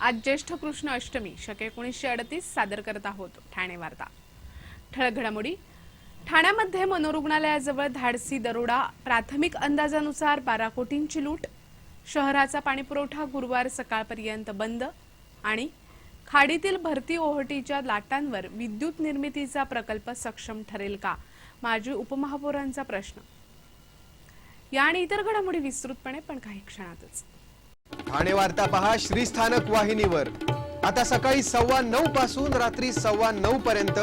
आज ज्येष्ठ कृष्ण अष्टमी शके 1938 सादर करत आहोत ठाणे वार्ता। ठळक घडामोडी। ठाण्यामध्ये मनोरुग्णालयाजवळ धाडसी दरोडा, प्राथमिक अंदाजानुसार 12 कोटींची लूट, शहराचा पाणीपुरवठा गुरुवार सकाळपर्यंत बंद आणि खाडीतील भरती ओहोटीच्या लाटांवर विद्युत निर्मितीचा प्रकल्प सक्षम ठरेल का, माजी उपमहापौरांचा प्रश्न। या आणि इतर घडामोडी विस्तृतपणे पण काही क्षणातच। ठाणे वार्ता पहा श्रीस्थानक वाहिनीवर। आता सकाळी 9:15 पासून रात्री 9:15 पर्यंत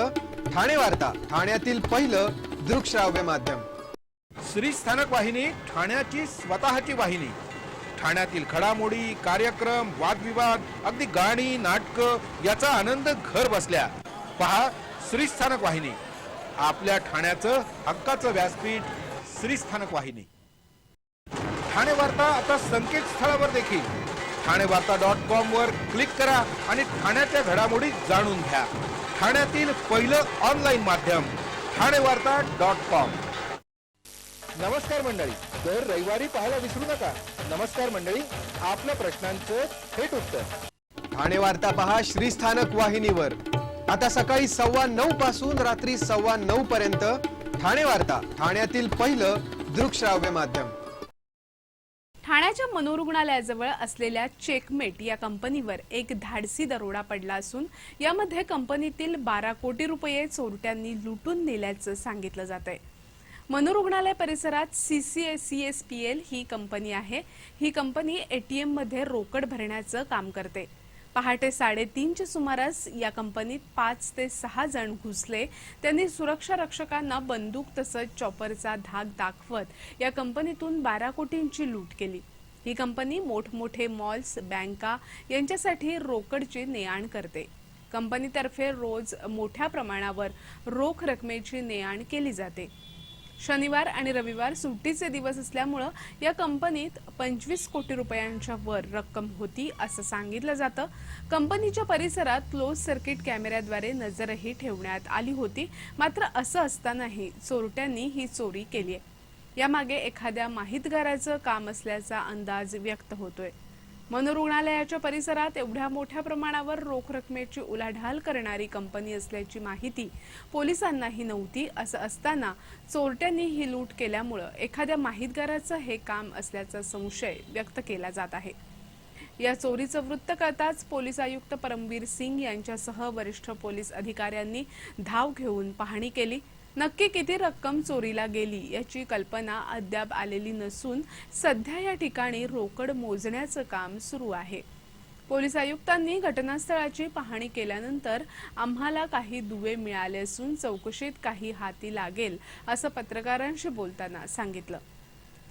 ठाणे वार्ता, ठाण्यातील पहिलं दृकश्राव्य माध्यम। श्रीस्थानक वाहिनी ठाण्याची स्वतःची वाहिनी। ठाण्यातील घडामोडी, कार्यक्रम, वादविवाद, अगदी गाणी, नाटक याचा आनंद घर बसल्या पहा श्रीस्थानक वाहिनी। आपल्या ठाण्याचं हक्काचं व्यासपीठ श्रीस्थानक वाहिनी। ठाणे वार्ता आता संकेतस्थळावर देखील ठाणेवार्ता.com वर क्लिक करा आणि ठाण्याच्या घडामोडी जाणून घ्या। ठाण्यातील पहिलं ऑनलाईन माध्यम ठाणेवार्ता.com। नमस्कार मंडळी, दर रविवारी पाहायला विसरू नका। नमस्कार मंडळी, आपल्या प्रश्नांचं थेट उत्तर। ठाणे वार्ता पहा श्रीस्थानक वाहिनीवर। आता सकाळी 9:15 पासून रात्री 9:15 पर्यंत ठाणे वार्ता, ठाण्यातील पहिलं दृकश्राव्य माध्यम। ठाण्याच्या मनोरुग्णालयाजवळ असलेल्या चेकमेट या कंपनीवर एक धाडसी दरोडा पडला असून यामध्ये कंपनीतील 12 कोटी रुपये चोरट्यांनी लुटून नेल्याचं सांगितलं जातंय। मनोरुग्णालय परिसरात CCSPL ही कंपनी आहे। ही कंपनी ATM मध्ये रोकड भरण्याचं काम करते। पहाटे 3:30च्या सुमारास या कंपनीत 5 ते 6 जण घुसले। त्यांनी सुरक्षा रक्षकांना बंदूक तसंच चॉपरचा धाक दाखवत या कंपनीतून 12 कोटींची लूट केली। ही कंपनी मोठमोठे मॉल्स, बँका यांच्यासाठी रोकडची ने-आण करते। कंपनीतर्फे रोज मोठ्या प्रमाणावर रोख रकमेची ने-आण केली जाते। शनिवार आणि रविवार सुट्टीचे दिवस असल्यामुळे या कंपनीत 25 कोटी रुपयांच्या वर रक्कम होती असं सांगितलं जातं। कंपनीच्या परिसरात क्लोज सर्किट कॅमेऱ्याद्वारे नजरही ठेवण्यात आली होती। मात्र असं असतानाही चोरट्यांनी ही चोरी केली आहे। यामागे एखाद्या माहितगाराचं काम असल्याचा अंदाज व्यक्त होतोय। मनोरुग्णालयाच्या परिसरात एवढ्या मोठ्या प्रमाणावर रोख रकमेची उलाढाल करणारी कंपनी असल्याची माहिती पोलिसांनाही नव्हती। असं असताना चोरट्यांनी ही लूट केल्यामुळे एखाद्या माहितगाराचं हे काम असल्याचा संशय व्यक्त केला जात आहे। या चोरीचं वृत्त कळताच पोलीस आयुक्त परमवीर सिंग यांच्यासह वरिष्ठ पोलीस अधिकाऱ्यांनी धाव घेऊन पाहणी केली। नक्की किती रक्कम चोरीला गेली याची कल्पना अद्याप आलेली नसून सध्या या ठिकाणी रोकड मोजण्याचं काम सुरू आहे। पोलीस आयुक्तांनी घटनास्थळाची पाहणी केल्यानंतर आम्हाला काही दुवे मिळाले असून चौकशीत काही हाती लागेल असं पत्रकारांशी बोलताना सांगितलं।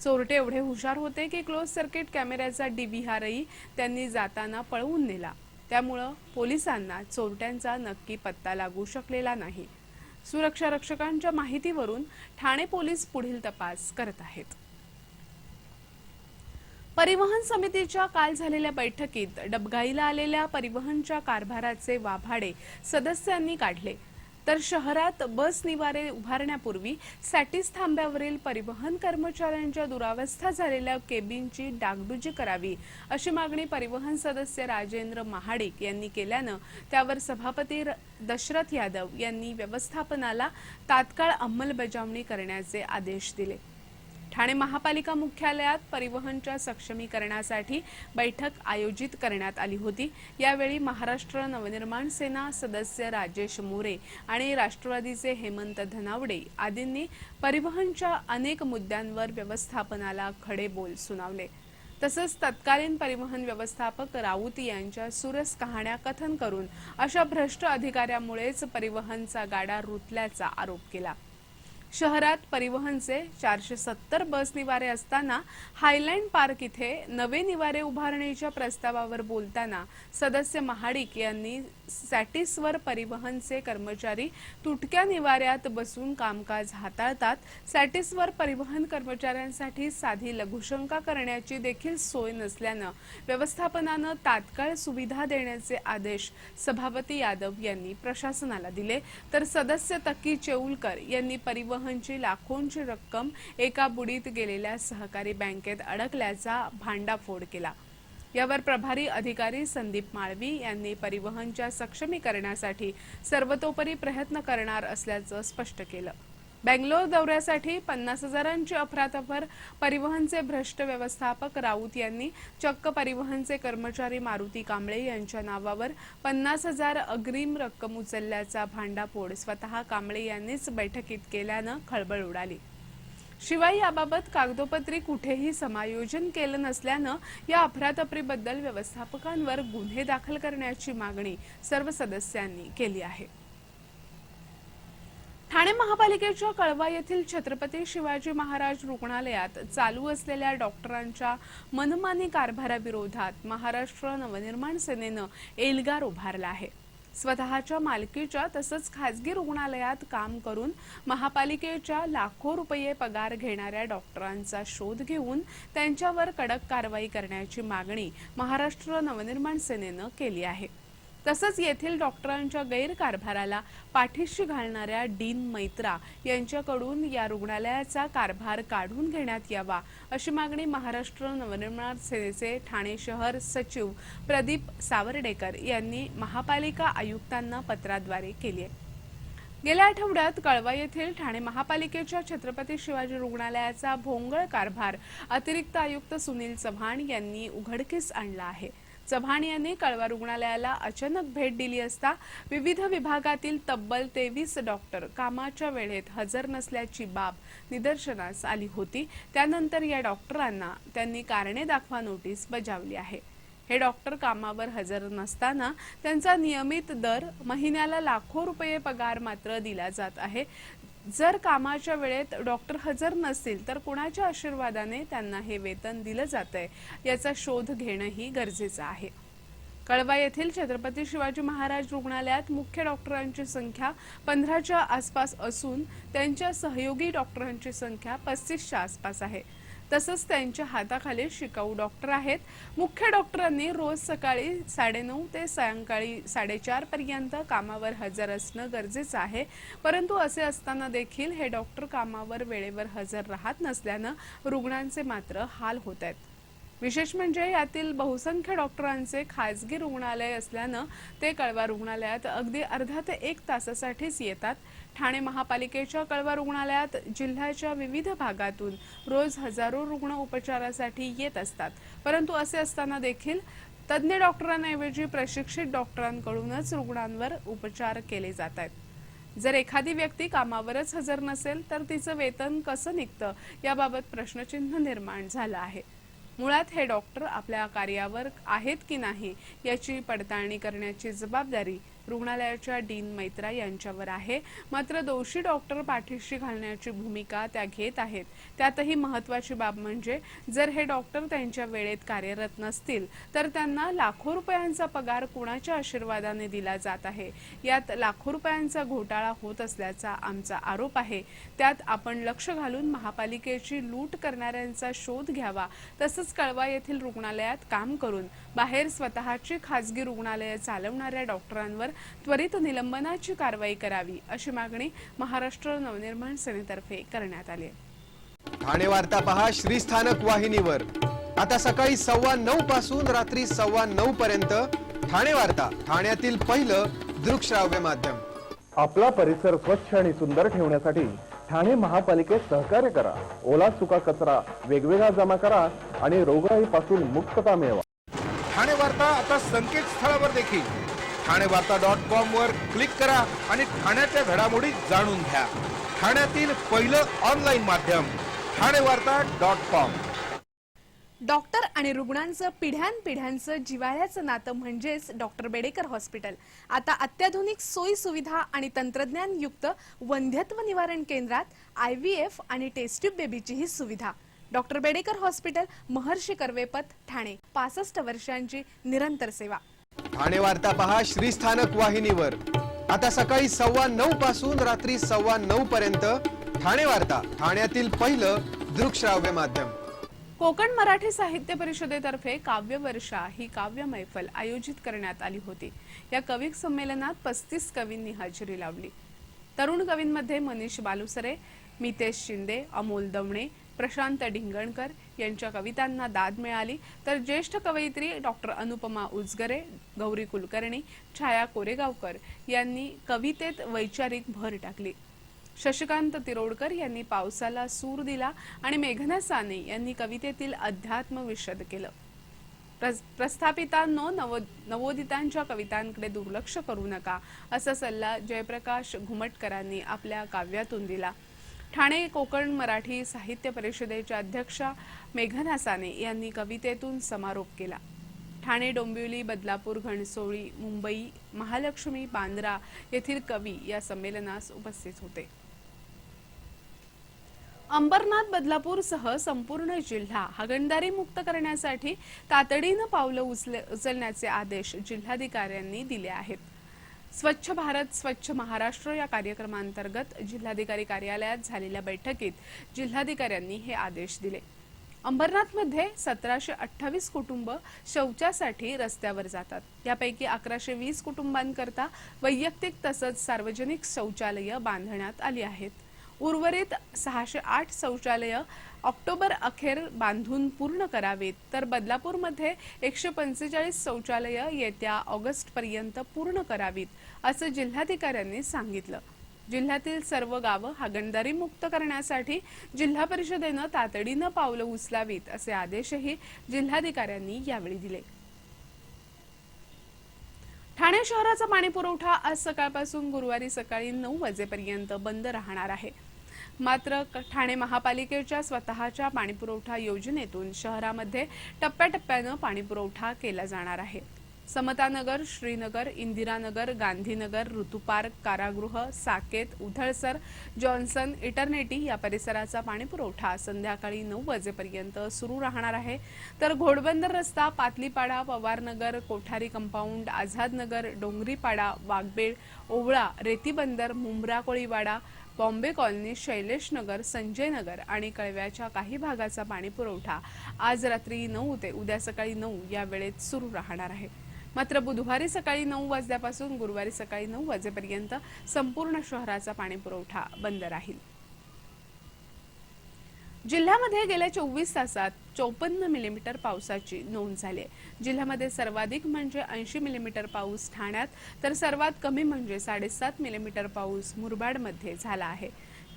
चोरटे एवढे हुशार होते की क्लोज सर्किट कॅमेऱ्याचा DVRही त्यांनी जाताना पळवून नेला। त्यामुळे पोलिसांना चोरट्यांचा नक्की पत्ता लागू शकलेला नाही। सुरक्षा रक्षकांच्या माहितीवरून ठाणे पोलीस पुढील तपास करत आहेत। परिवहन समितीच्या काल झालेल्या बैठकीत डबघाईला आलेल्या परिवहनच्या कारभाराचे वाभाडे सदस्यांनी काढले। तर शहरात बस निवारे उभारण्यापूर्वी सॅटिस थांब्यावरील परिवहन कर्मचाऱ्यांच्या दुरावस्था झालेल्या केबिनची डागडुजी करावी अशी मागणी परिवहन सदस्य राजेंद्र महाडिक यांनी केल्यानं त्यावर सभापती दशरथ यादव यांनी व्यवस्थापनाला तात्काळ अंमलबजावणी करण्याचे आदेश दिले। ठाणे महापालिका मुख्यालयात परिवहनच्या सक्षमीकरणासाठी बैठक आयोजित करण्यात आली होती। यावेळी महाराष्ट्र नवनिर्माण सेना सदस्य राजेश मोरे आणि राष्ट्रवादीचे हेमंत धनावडे आदींनी परिवहनच्या अनेक मुद्द्यांवर व्यवस्थापनाला खडे बोल सुनावले। तसंच तत्कालीन परिवहन व्यवस्थापक राऊत यांच्या सुरस कहाण्या कथन करून अशा भ्रष्ट अधिकाऱ्यामुळेच परिवहनचा गाडा रुतल्याचा आरोप केला। शहरात परिवहनचे 470 बस निवारे असताना हायलँड पार्क इथे नवे निवारे उभारण्याच्या प्रस्तावावर बोलताना सदस्य महाडिक यांनी सॅटिसवर परिवहनचे कर्मचारी तुटक्या निवाऱ्यात बसून कामकाज हाताळतात। सॅटिसवर परिवहन कर्मचाऱ्यांसाठी साधी लघुशंका करण्याची देखील सोय नसल्यानं व्यवस्थापनानं तात्काळ सुविधा देण्याचे आदेश सभापती यादव यांनी प्रशासनाला दिले। तर सदस्य तकी चेऊलकर यांनी परिवहनची लाखोंची रक्कम एका बुडीत गेलेल्या सहकारी बँकेत अडकल्याचा भांडाफोड केला। यावर प्रभारी अधिकारी संदीप माळवी यांनी परिवहनच्या सक्षमीकरणासाठी सर्वतोपरी प्रयत्न करणार असल्याचं स्पष्ट केलं। बेंगलोर दौऱ्यासाठी 50,000ची अफरातफर परिवहनचे भ्रष्ट व्यवस्थापक राऊत यांनी चक्क परिवहनचे कर्मचारी मारुती कांबळे यांच्या नावावर 50,000 अग्रिम रक्कम उचलल्याचा भांडाफोड स्वतः कांबळे यांनीच बैठकीत केल्यानं खळबळ उडाली। शिवाय याबाबत कागदोपत्री कुठेही समायोजन केलं नसल्यानं या अफरातफरीबद्दल व्यवस्थापकांवर गुन्हे दाखल करण्याची मागणी सर्व सदस्यांनी केली आहे। ठाणे महापालिकेच्या कळवा येथील छत्रपती शिवाजी महाराज रुग्णालयात चालू असलेल्या डॉक्टरांच्या मनमानी कारभाराविरोधात महाराष्ट्र नवनिर्माण सेनेनं एल्गार उभारला आहे। स्वतःच्या मालकीच्या तसंच खासगी रुग्णालयात काम करून महापालिकेच्या लाखो रुपये पगार घेणाऱ्या डॉक्टरांचा शोध घेऊन त्यांच्यावर कडक कारवाई करण्याची मागणी महाराष्ट्र नवनिर्माण सेनेनं केली आहे। तसंच येथील डॉक्टरांच्या गैरकारभाराला पाठीशी घालणाऱ्या डीन मैत्रा यांच्याकडून या रुग्णालयाचा कारभार काढून घेण्यात यावा अशी मागणी महाराष्ट्र नवनिर्माण सेनेचे ठाणे शहर सचिव प्रदीप सावर्डेकर यांनी महापालिका आयुक्तांना पत्राद्वारे केली आहे। गेल्या आठवड्यात कळवा येथील ठाणे महापालिकेच्या छत्रपती शिवाजी रुग्णालयाचा भोंगळ कारभार अतिरिक्त आयुक्त सुनील चव्हाण यांनी उघडकीस आणला आहे। चव्हाण यांनी कळवा रुग्णालयाला अचानक भेट दिली असता विविध विभागातील तब्बल 23 डॉक्टर कामाच्या वेळेत हजर नसल्याची बाब निदर्शनास आली होती। त्यानंतर या डॉक्टरांना त्यांनी कारणे दाखवा नोटीस बजावली आहे। हे डॉक्टर कामावर हजर नसताना त्यांचा नियमित दर महिन्याला लाखो रुपये पगार मात्र दिला जात आहे। जर कामाच्या वेळेत डॉक्टर हजर नसतील तर कुणाच्या आशीर्वादाने त्यांना हे वेतन दिलं जातंय याचा शोध घेणंही गरजेचं आहे। कळवा येथील छत्रपती शिवाजी महाराज रुग्णालयात मुख्य डॉक्टरांची संख्या 15च्या आसपास असून त्यांच्या सहयोगी डॉक्टरांची संख्या 35च्या आसपास आहे। तसंच त्यांच्या हाताखाली शिकाऊ डॉक्टर आहेत। मुख्य डॉक्टरांनी रोज सकाळी 9:30 ते सायंकाळी 4:30 पर्यंत कामावर हजर असणं गरजेचं आहे, परंतु असे असताना देखील हे डॉक्टर कामावर वेळेवर हजर राहत नसल्यानं रुग्णांचे मात्र हाल होत आहेत। विशेष म्हणजे यातील बहुसंख्य डॉक्टरांचे खासगी रुग्णालय असल्यानं ते कळवा रुग्णालयात अगदी अर्धा ते 1 तासासाठीच येतात। ठाणे महापालिकेच्या कळवा रुग्णालयात जिल्ह्याच्या विविध भागातून रोज हजारो रुग्ण उपचारासाठी येत असतात, परंतु असे असताना देखील तज्ञ डॉक्टरांऐवजी प्रशिक्षित डॉक्टरांकडूनच रुग्णांवर उपचार केले जात आहेत। जर एखादी व्यक्ती कामावरच हजर नसेल तर तिचं वेतन कसं निघतं याबाबत प्रश्नचिन्ह निर्माण झालं आहे। मुळात हे डॉक्टर आपल्या कार्यावर आहेत की नाही याची पडताळणी करण्याची जबाबदारी रुग्णालयाच्या डीन मैत्रा यांच्यावर आहे। मात्र दोषी डॉक्टर पाठीशी घालण्याची भूमिका त्या घेत आहेत। त्यातही महत्त्वाची बाब म्हणजे जर हे डॉक्टर त्यांच्या वेळेत कार्यरत नसतील तर त्यांना लाखो रुपयांचा पगार कुणाच्या आशीर्वादाने दिला जात आहे। यात लाखो रुपयांचा घोटाळा होत असल्याचा आमचा आरोप आहे। त्यात आपण लक्ष घालून महापालिकेची लूट करणाऱ्यांचा शोध घ्यावा। तसंच कळवा येथील रुग्णालयात काम करून बाहेर स्वतःची खासगी रुग्णालये चालवणाऱ्या डॉक्टरांवर त्वरित निलंबनाची कारवाई करावी अशी मागणी महाराष्ट्र नवनिर्माण सेनेतर्फे करण्यात आली आहे। ठाणे वार्ता पहा श्रीस्थानक वाहिनीवर आता सकाळी 9:15 पासून रात्री 9:15 पर्यंत ठाणे वार्ता, ठाण्यातील पहिलं दृकश्राव्य माध्यम। आपला परिसर स्वच्छ आणि सुंदर ठेवण्यासाठी ठाणे महापालिकेत सहकार्य करा। ओला सुका कचरा वेगवेगळा जमा करा आणि रोगराईपासून मुक्तता मिळवा। ठाणे वार्ता आता संकेतस्थळावर देखील ठाणेवार्ता.com वर क्लिक करा आणि ठाण्याच्या घडामोडी जाणून घ्या। ठाण्यातील पहिलं ऑनलाईन माध्यम ठाणेवार्ता.com। डॉक्टर आणि रुग्णांचं पिढ्यानपिढ्यांचं जिव्हाळ्याचं नातं म्हणजेच डॉक्टर बेडेकर हॉस्पिटल आता अत्याधुनिक सोयी सुविधा आणि तंत्रज्ञान युक्त वंध्यत्व निवारण केंद्रात IVF आणि टेस्ट ट्यूब बेबीचीही सुविधा। डॉक्टर बेडेकर हॉस्पिटल, महर्षी कर्वेपथ, ठाणे। 65 वर्षांची निरंतर सेवा। ठाणे वार्ता पहा श्रीस्थानक वाहिनीवर आता सकाळी 9:15 पासून रात्री 9:15 पर्यंत ठाणे वार्ता, ठाण्यातील पहिलं दृकश्राव्य माध्यम। कोकण मराठी साहित्य परिषदेतर्फे काव्य वर्षा ही काव्य मैफल आयोजित करण्यात आली होती। या कवी संमेलनात 35 कवींनी हजेरी लावली। तरुण कवींमध्ये मनीष बालुसरे, मितेश शिंदे, अमोल दमणे, प्रशांत ढिंगणकर यांच्या कवितांना दाद मिळाली, तर ज्येष्ठ कवयित्री डॉक्टर अनुपमा उजगरे, गौरी कुलकर्णी, छाया कोरेगावकर यांनी कवितेत वैचारिक भर टाकली. शशिकांत तिरोडकर यांनी पावसाला सूर दिला आणि मेघना साने यांनी कवितेतील अध्यात्म विशद केलं. प्रस्थापितांनो, नवोदितांच्या कवितांकडे दुर्लक्ष करू नका असा सल्ला जयप्रकाश घुमटकरांनी आपल्या काव्यातून दिला. ठाणे कोकण मराठी साहित्य परिषदेच्या अध्यक्षा मेघना साने यांनी कवितेतून समारोप केला. ठाणे, डोंबिवली, बदलापूर, घणसोळी, मुंबई, महालक्ष्मी, बांद्रा येथील कवी या संमेलनास उपस्थित होते. अंबरनाथ, बदलापूरसह संपूर्ण जिल्हा हागणदारी मुक्त करण्यासाठी तातडीनं पावलं उचलण्याचे आदेश जिल्हाधिकाऱ्यांनी दिले आहेत. स्वच्छ भारत स्वच्छ महाराष्ट्र या कार्यक्रमांतर्गत जिल्हाधिकारी कार्यालयात झालेल्या बैठकीत जिल्हाधिकाऱ्यांनी हे आदेश दिले. अंबरनाथमध्ये 1728 कुटुंब शौचासाठी रस्त्यावर जातात. यापैकी 1120 कुटुंबांकरता वैयक्तिक तसंच सार्वजनिक शौचालय बांधण्यात आली आहेत. उर्वरित 608 शौचालय ऑक्टोबर अखेर बांधून पूर्ण करावेत, तर बदलापूरमध्ये 145 शौचालय येत्या ऑगस्टपर्यंत पूर्ण करावीत असं जिल्हाधिकाऱ्यांनी सांगितलं. जिल्ह्यातील सर्व गावं हागणदारी मुक्त करण्यासाठी जिल्हा परिषदेनं तातडीनं पावलं उचलावीत असे आदेशही जिल्हाधिकाऱ्यांनी यावेळी दिले. ठाणे शहराचा पाणीपुरवठा आज सकाळपासून गुरुवारी सकाळी 9 वाजेपर्यंत बंद राहणार आहे. मात्र ठाणे महापालिकेच्या स्वतःच्या पाणीपुरवठा योजनेतून शहरामध्ये टप्प्याटप्प्यानं पाणीपुरवठा केला जाणार आहे. समतानगर, श्रीनगर, इंदिरानगर, गांधीनगर, ऋतुपार्क, कारागृह, साकेत, उधळसर, जॉन्सन, इटर्निटी या परिसराचा पाणीपुरवठा संध्याकाळी 9 वाजेपर्यंत सुरू राहणार आहे. तर घोडबंदर रस्ता, पातलीपाडा, पवारनगर, कोठारी कंपाऊंड, आझादनगर, डोंगरीपाडा, वाघबेळ, ओवळा, रेतीबंदर, मुंब्रा कोळीवाडा, बॉम्बे कॉलनी, शैलेश नगर, संजय नगर आणि कळव्याच्या काही भागाचा पाणीपुरवठा आज रात्री 9 ते उद्या सकाळी 9 या वेळेत सुरू राहणार आहे. मात्र बुधवारी सकाळी 9 वाजल्यापासून गुरुवारी सकाळी 9 वाजेपर्यंत संपूर्ण शहराचा पाणीपुरवठा बंद राहील. जिल्ह्यामध्ये गेल्या 24 तासात 54 मिलीमीटर पावसाची नोंद झाली. जिल्ह्यामध्ये सर्वाधिक म्हणजे 80 मिलीमीटर पाऊस ठाण्यात, तर सर्वात कमी म्हणजे 7.5 मिलीमीटर पाऊस मुरबाडमध्ये झाला आहे.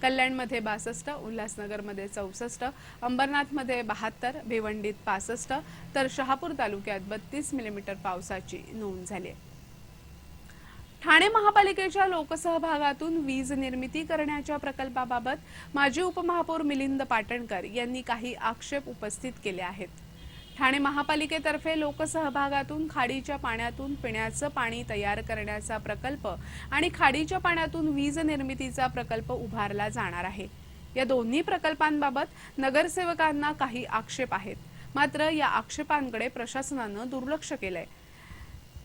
कल्याणमध्ये 62, उल्हासनगरमध्ये 64, अंबरनाथमध्ये 72, भिवंडीत 65, तर शहापूर तालुक्यात 32 मिलीमीटर पावसाची नोंद झाली. ठाणे महापालिकेच्या लोकसहभागातून वीज निर्मिती करण्याच्या प्रकल्पाबाबत माजी उपमहापौर मिलिंद पाटणकर यांनी काही आक्षेप उपस्थित केले आहेत. ठाणे महापालिकेतर्फे लोकसहभागातून खाडीच्या पाण्यातून पिण्याचं पाणी तयार करण्याचा प्रकल्प आणि खाडीच्या पाण्यातून वीज निर्मितीचा प्रकल्प उभारला जाणार आहे. या दोन्ही प्रकल्पांबाबत नगरसेवकांना काही आक्षेप आहेत. मात्र या आक्षेपांकडे प्रशासनानं दुर्लक्ष केलंय.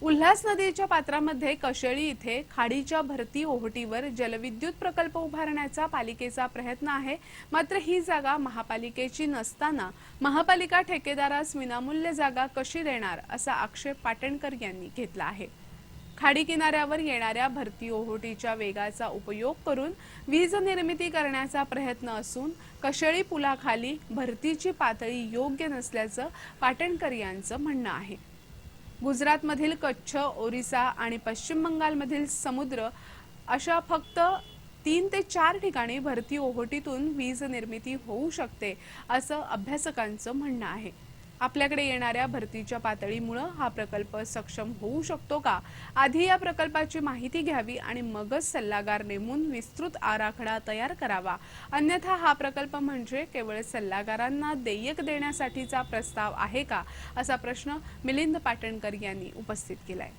उल्हास नदीच्या पात्रामध्ये कशेळी इथे खाडीच्या भरती ओहोटीवर जलविद्युत प्रकल्प उभारण्याचा पालिकेचा प्रयत्न आहे. मात्र ही जागा महापालिकेची नसताना महापालिका ठेकेदारास विनामूल्य जागा कशी देणार असा आक्षेप पाटणकर यांनी घेतला आहे. खाडी किनाऱ्यावर येणाऱ्या भरती ओहोटीच्या वेगाचा उपयोग करून वीज निर्मिती करण्याचा प्रयत्न असून कशेळी पुलाखाली भरतीची पातळी योग्य नसल्याचं पाटणकर यांचं म्हणणं आहे. गुजरातमधील कच्छ, ओरिसा आणि पश्चिम बंगालमधील समुद्र अशा फक्त 3 ते 4 ठिकाणी भरती ओहोटीतून वीज निर्मिती होऊ शकते असं अभ्यासकांचं म्हणणं आहे. आपल्याकडे येणाऱ्या भरतीच्या पातळीमुळे हा प्रकल्प सक्षम होऊ शकतो का, आधी या प्रकल्पाची माहिती घ्यावी आणि मगच सल्लागार नेमून विस्तृत आराखडा तयार करावा. अन्यथा हा प्रकल्प म्हणजे केवळ सल्लागारांना देयक देण्यासाठीचा प्रस्ताव आहे का, असा प्रश्न मिलिंद पाटणकर यांनी उपस्थित केलाय.